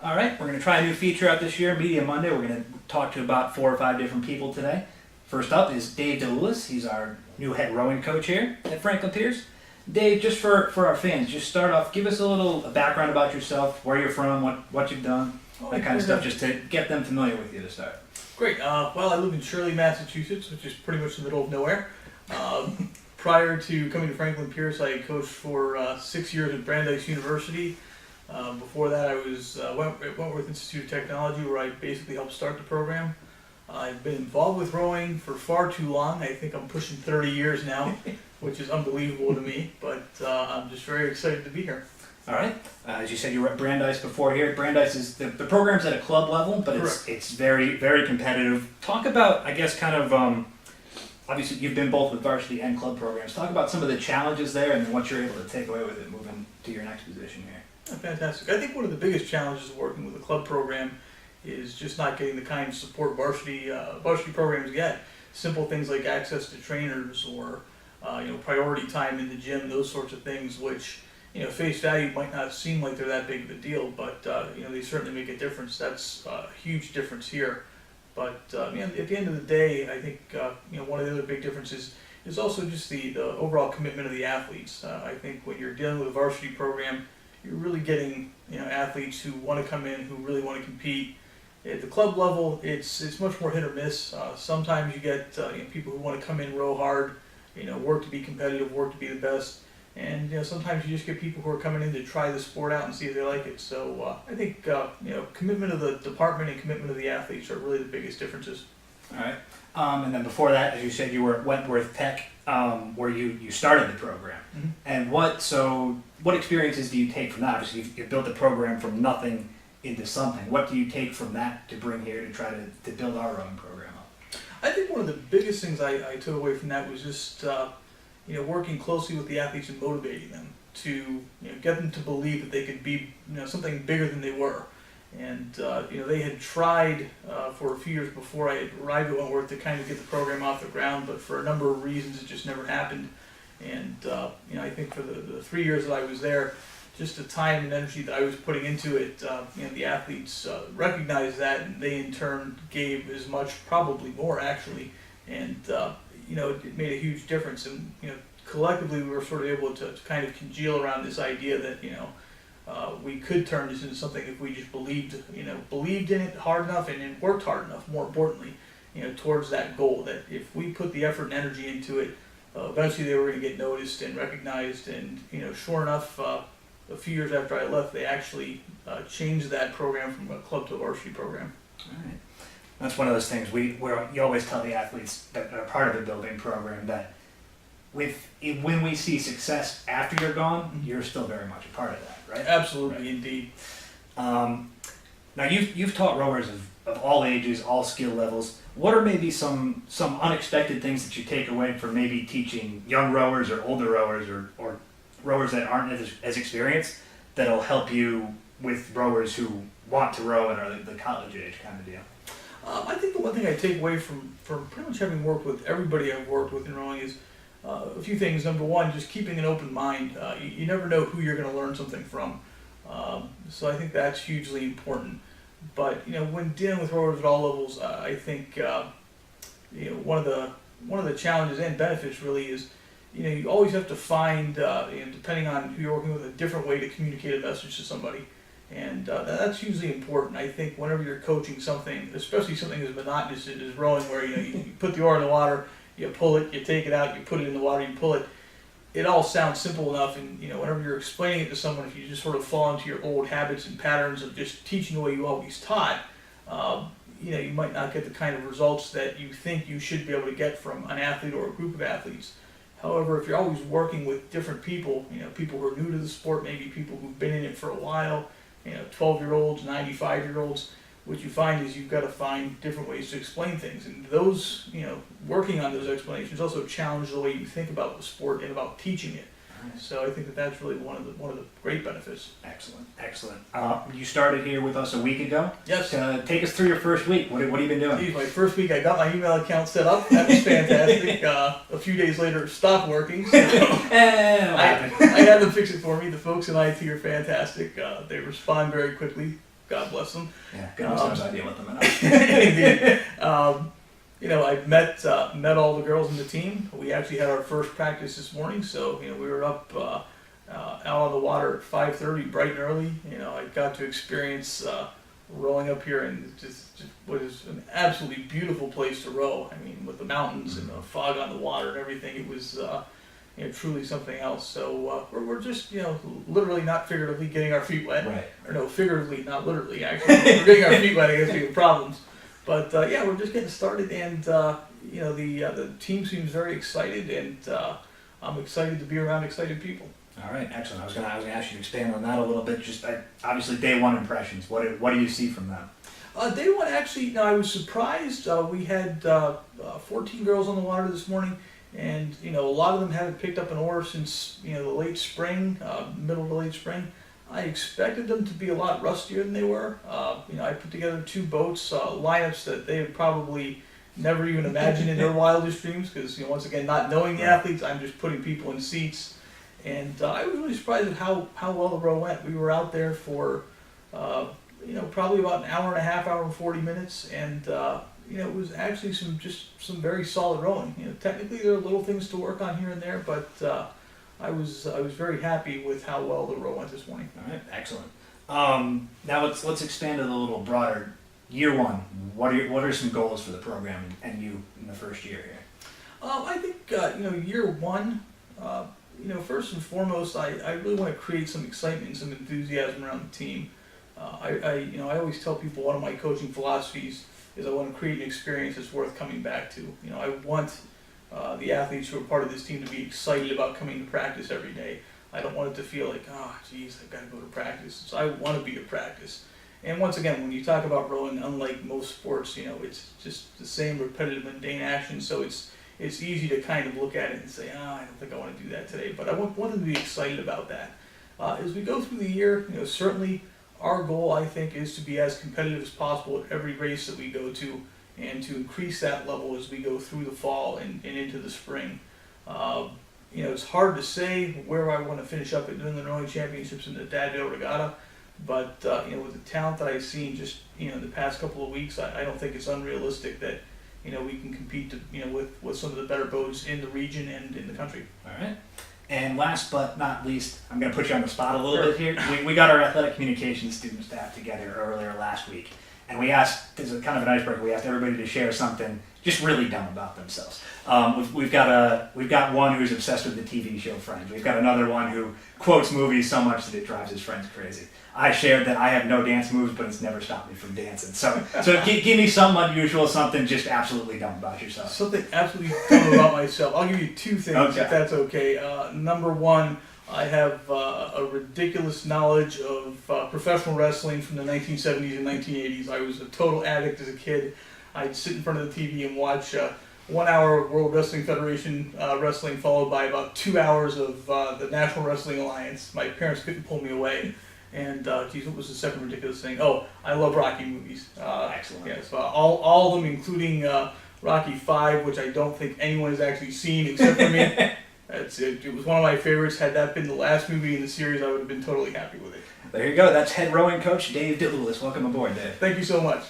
All right, we're going to try a new feature out this year, Media Monday. We're going to talk to about 4 or 5 different people today. First up is Dave DeIuliis. He's our new head rowing coach here at Franklin Pierce. Dave, just for our fans, just start off, give us a little background about yourself, where you're from, what you've done, that kind of stuff, just to get them familiar with you to start. Great. Well, I live in Shirley, Massachusetts, which is pretty much in the middle of nowhere. Prior to coming to Franklin Pierce, I coached for 6 years at Brandeis University. Before that, I was at Wentworth Institute of Technology, where I basically helped start the program. I've been involved with rowing for far too long. I think I'm pushing 30 years now, which is unbelievable to me, but I'm just very excited to be here. All right. As you said, you were at Brandeis before here. Brandeis is the program's at a club level, but it's very, very competitive. Talk about, I guess, kind of, obviously you've been both with varsity and club programs. Talk about some of the challenges there and what you're able to take away with it moving to your next position here. Fantastic. I think one of the biggest challenges of working with a club program is just not getting the kind of support varsity programs get. Simple things like access to trainers or priority time in the gym, those sorts of things, which face value might not seem like they're that big of a deal, but they certainly make a difference. That's a huge difference here. But at the end of the day, I think one of the other big differences is also just the overall commitment of the athletes. I think when you're dealing with a varsity program, you're really getting athletes who want to come in, who really want to compete. At the club level, it's much more hit or miss. Sometimes you get people who want to come in, row hard, work to be competitive, work to be the best, and sometimes you just get people who are coming in to try the sport out and see if they like it. So I think commitment of the department and commitment of the athletes are really the biggest differences. All right. And then before that, as you said, you were at Wentworth Tech, where you started the program. Mm-hmm. And what experiences do you take from that? Obviously, you've built the program from nothing into something. What do you take from that to bring here to try to build our rowing program up? I think one of the biggest things I took away from that was just working closely with the athletes and motivating them to get them to believe that they could be something bigger than they were. And they had tried for a few years before I had arrived at Wentworth to kind of get the program off the ground, but for a number of reasons it just never happened. And I think for the 3 years that I was there, just the time and energy that I was putting into it, the athletes recognized that, and they in turn gave as much, probably more actually, and it made a huge difference. And collectively we were sort of able to kind of congeal around this idea that we could turn this into something if we just believed in it hard enough and worked hard enough. More importantly, towards that goal. That if we put the effort and energy into it, eventually they were going to get noticed and recognized. And sure enough, a few years after I left, they actually changed that program from a club to a varsity program. All right. That's one of those things where you always tell the athletes that are part of the building program that when we see success after you're gone, you're still very much a part of that, right? Absolutely, right. Indeed. Now you've taught rowers of all ages, all skill levels. What are maybe some unexpected things that you take away from maybe teaching young rowers or older rowers or rowers that aren't as experienced that'll help you with rowers who want to row and are the college age kind of deal? I think the one thing I take away from pretty much having worked with everybody I've worked with in rowing is a few things. Number one, just keeping an open mind. You never know who you're going to learn something from. So I think that's hugely important. But when dealing with rowers at all levels, I think one of the challenges and benefits really is you always have to find depending on who you're working with, a different way to communicate a message to somebody, and that's usually important. I think whenever you're coaching something, especially something as monotonous as rowing, where you put the oar in the water, you pull it, you take it out, you put it in the water, you pull it. It all sounds simple enough, and whenever you're explaining it to someone, if you just sort of fall into your old habits and patterns of just teaching the way you always taught, you might not get the kind of results that you think you should be able to get from an athlete or a group of athletes. However, if you're always working with different people, people who are new to the sport, maybe people who've been in it for a while, 12-year-olds, 95-year-olds, what you find is you've got to find different ways to explain things. And those, working on those explanations also challenge the way you think about the sport and about teaching it. So I think that's really one of the great benefits. Excellent, excellent. You started here with us a week ago. Yes. Take us through your first week. What have you been doing? Geez, my first week, I got my email account set up. That was fantastic. A few days later, it stopped working. So I had them fix it for me. The folks in IT are fantastic. They respond very quickly. God bless them. Yeah, goodness knows I deal with them enough. Indeed. I met all the girls in the team. We actually had our first practice this morning, so we were up out on the water at 5:30, bright and early. I got to experience rowing up here, and just what is an absolutely beautiful place to row. I mean, with the mountains and the fog on the water and everything, it was truly something else. So we're just literally, not figuratively, getting our feet wet. Right. Or no, figuratively, not literally. Actually, we're getting our feet wet. I guess we have problems. But we're just getting started, and the team seems very excited, and I'm excited to be around excited people. All right, excellent. I was gonna ask you to expand on that a little bit. Just obviously day one impressions. What do you see from them? Day one, actually, I was surprised. We had 14 girls on the water this morning, and a lot of them haven't picked up an oar since the late spring, middle to late spring. I expected them to be a lot rustier than they were. I put together 2 boats, lineups that they had probably never even imagined in their wildest dreams, because once again, not knowing the athletes, I'm just putting people in seats. And I was really surprised at how well the row went. We were out there for probably about an hour and a half, hour and 40 minutes, and it was actually some very solid rowing. Technically there are little things to work on here and there, but I was very happy with how well the row went this morning. All right, excellent. Now let's expand it a little broader. Year one, what are some goals for the program and you in the first year here? I think year one. First and foremost, I really want to create some excitement and some enthusiasm around the team. I always tell people one of my coaching philosophies is I want to create an experience that's worth coming back to. I want the athletes who are part of this team to be excited about coming to practice every day. I don't want it to feel like, oh, geez, I've got to go to practice. So I want to be at practice. And once again, when you talk about rowing, unlike most sports, it's just the same repetitive, mundane action. So it's easy to kind of look at it and say, I don't think I want to do that today. But I want them to be excited about that. As we go through the year, certainly our goal, I think, is to be as competitive as possible at every race that we go to, and to increase that level as we go through the fall and into the spring. It's hard to say where I want to finish up at doing the Rowing Championships in the Dadville Regatta, but with the talent that I've seen just in the past couple of weeks, I don't think it's unrealistic that we can compete with some of the better boats in the region and in the country. All right. And last but not least, I'm going to put you on the spot a little bit here. We got our athletic communications student staff together earlier last week, and we asked, as a kind of an icebreaker, we asked everybody to share something just really dumb about themselves. We've got one who's obsessed with the TV show Friends. We've got another one who quotes movies so much that it drives his friends crazy. I shared that I have no dance moves, but it's never stopped me from dancing. So give me something unusual, something just absolutely dumb about yourself. Something absolutely dumb about myself. I'll give you 2 things, if that's okay. Number one, I have a ridiculous knowledge of professional wrestling from the 1970s and 1980s. I was a total addict as a kid. I'd sit in front of the TV and watch 1 hour of World Wrestling Federation wrestling, followed by about 2 hours of the National Wrestling Alliance. My parents couldn't pull me away. And what was the second ridiculous thing? Oh, I love Rocky movies. Excellent. Yes, all of them, including Rocky V, which I don't think anyone has actually seen except for me. It was one of my favorites. Had that been the last movie in the series, I would have been totally happy with it. There you go. That's head rowing coach Dave DeIuliis. Welcome aboard, Dave. Thank you so much.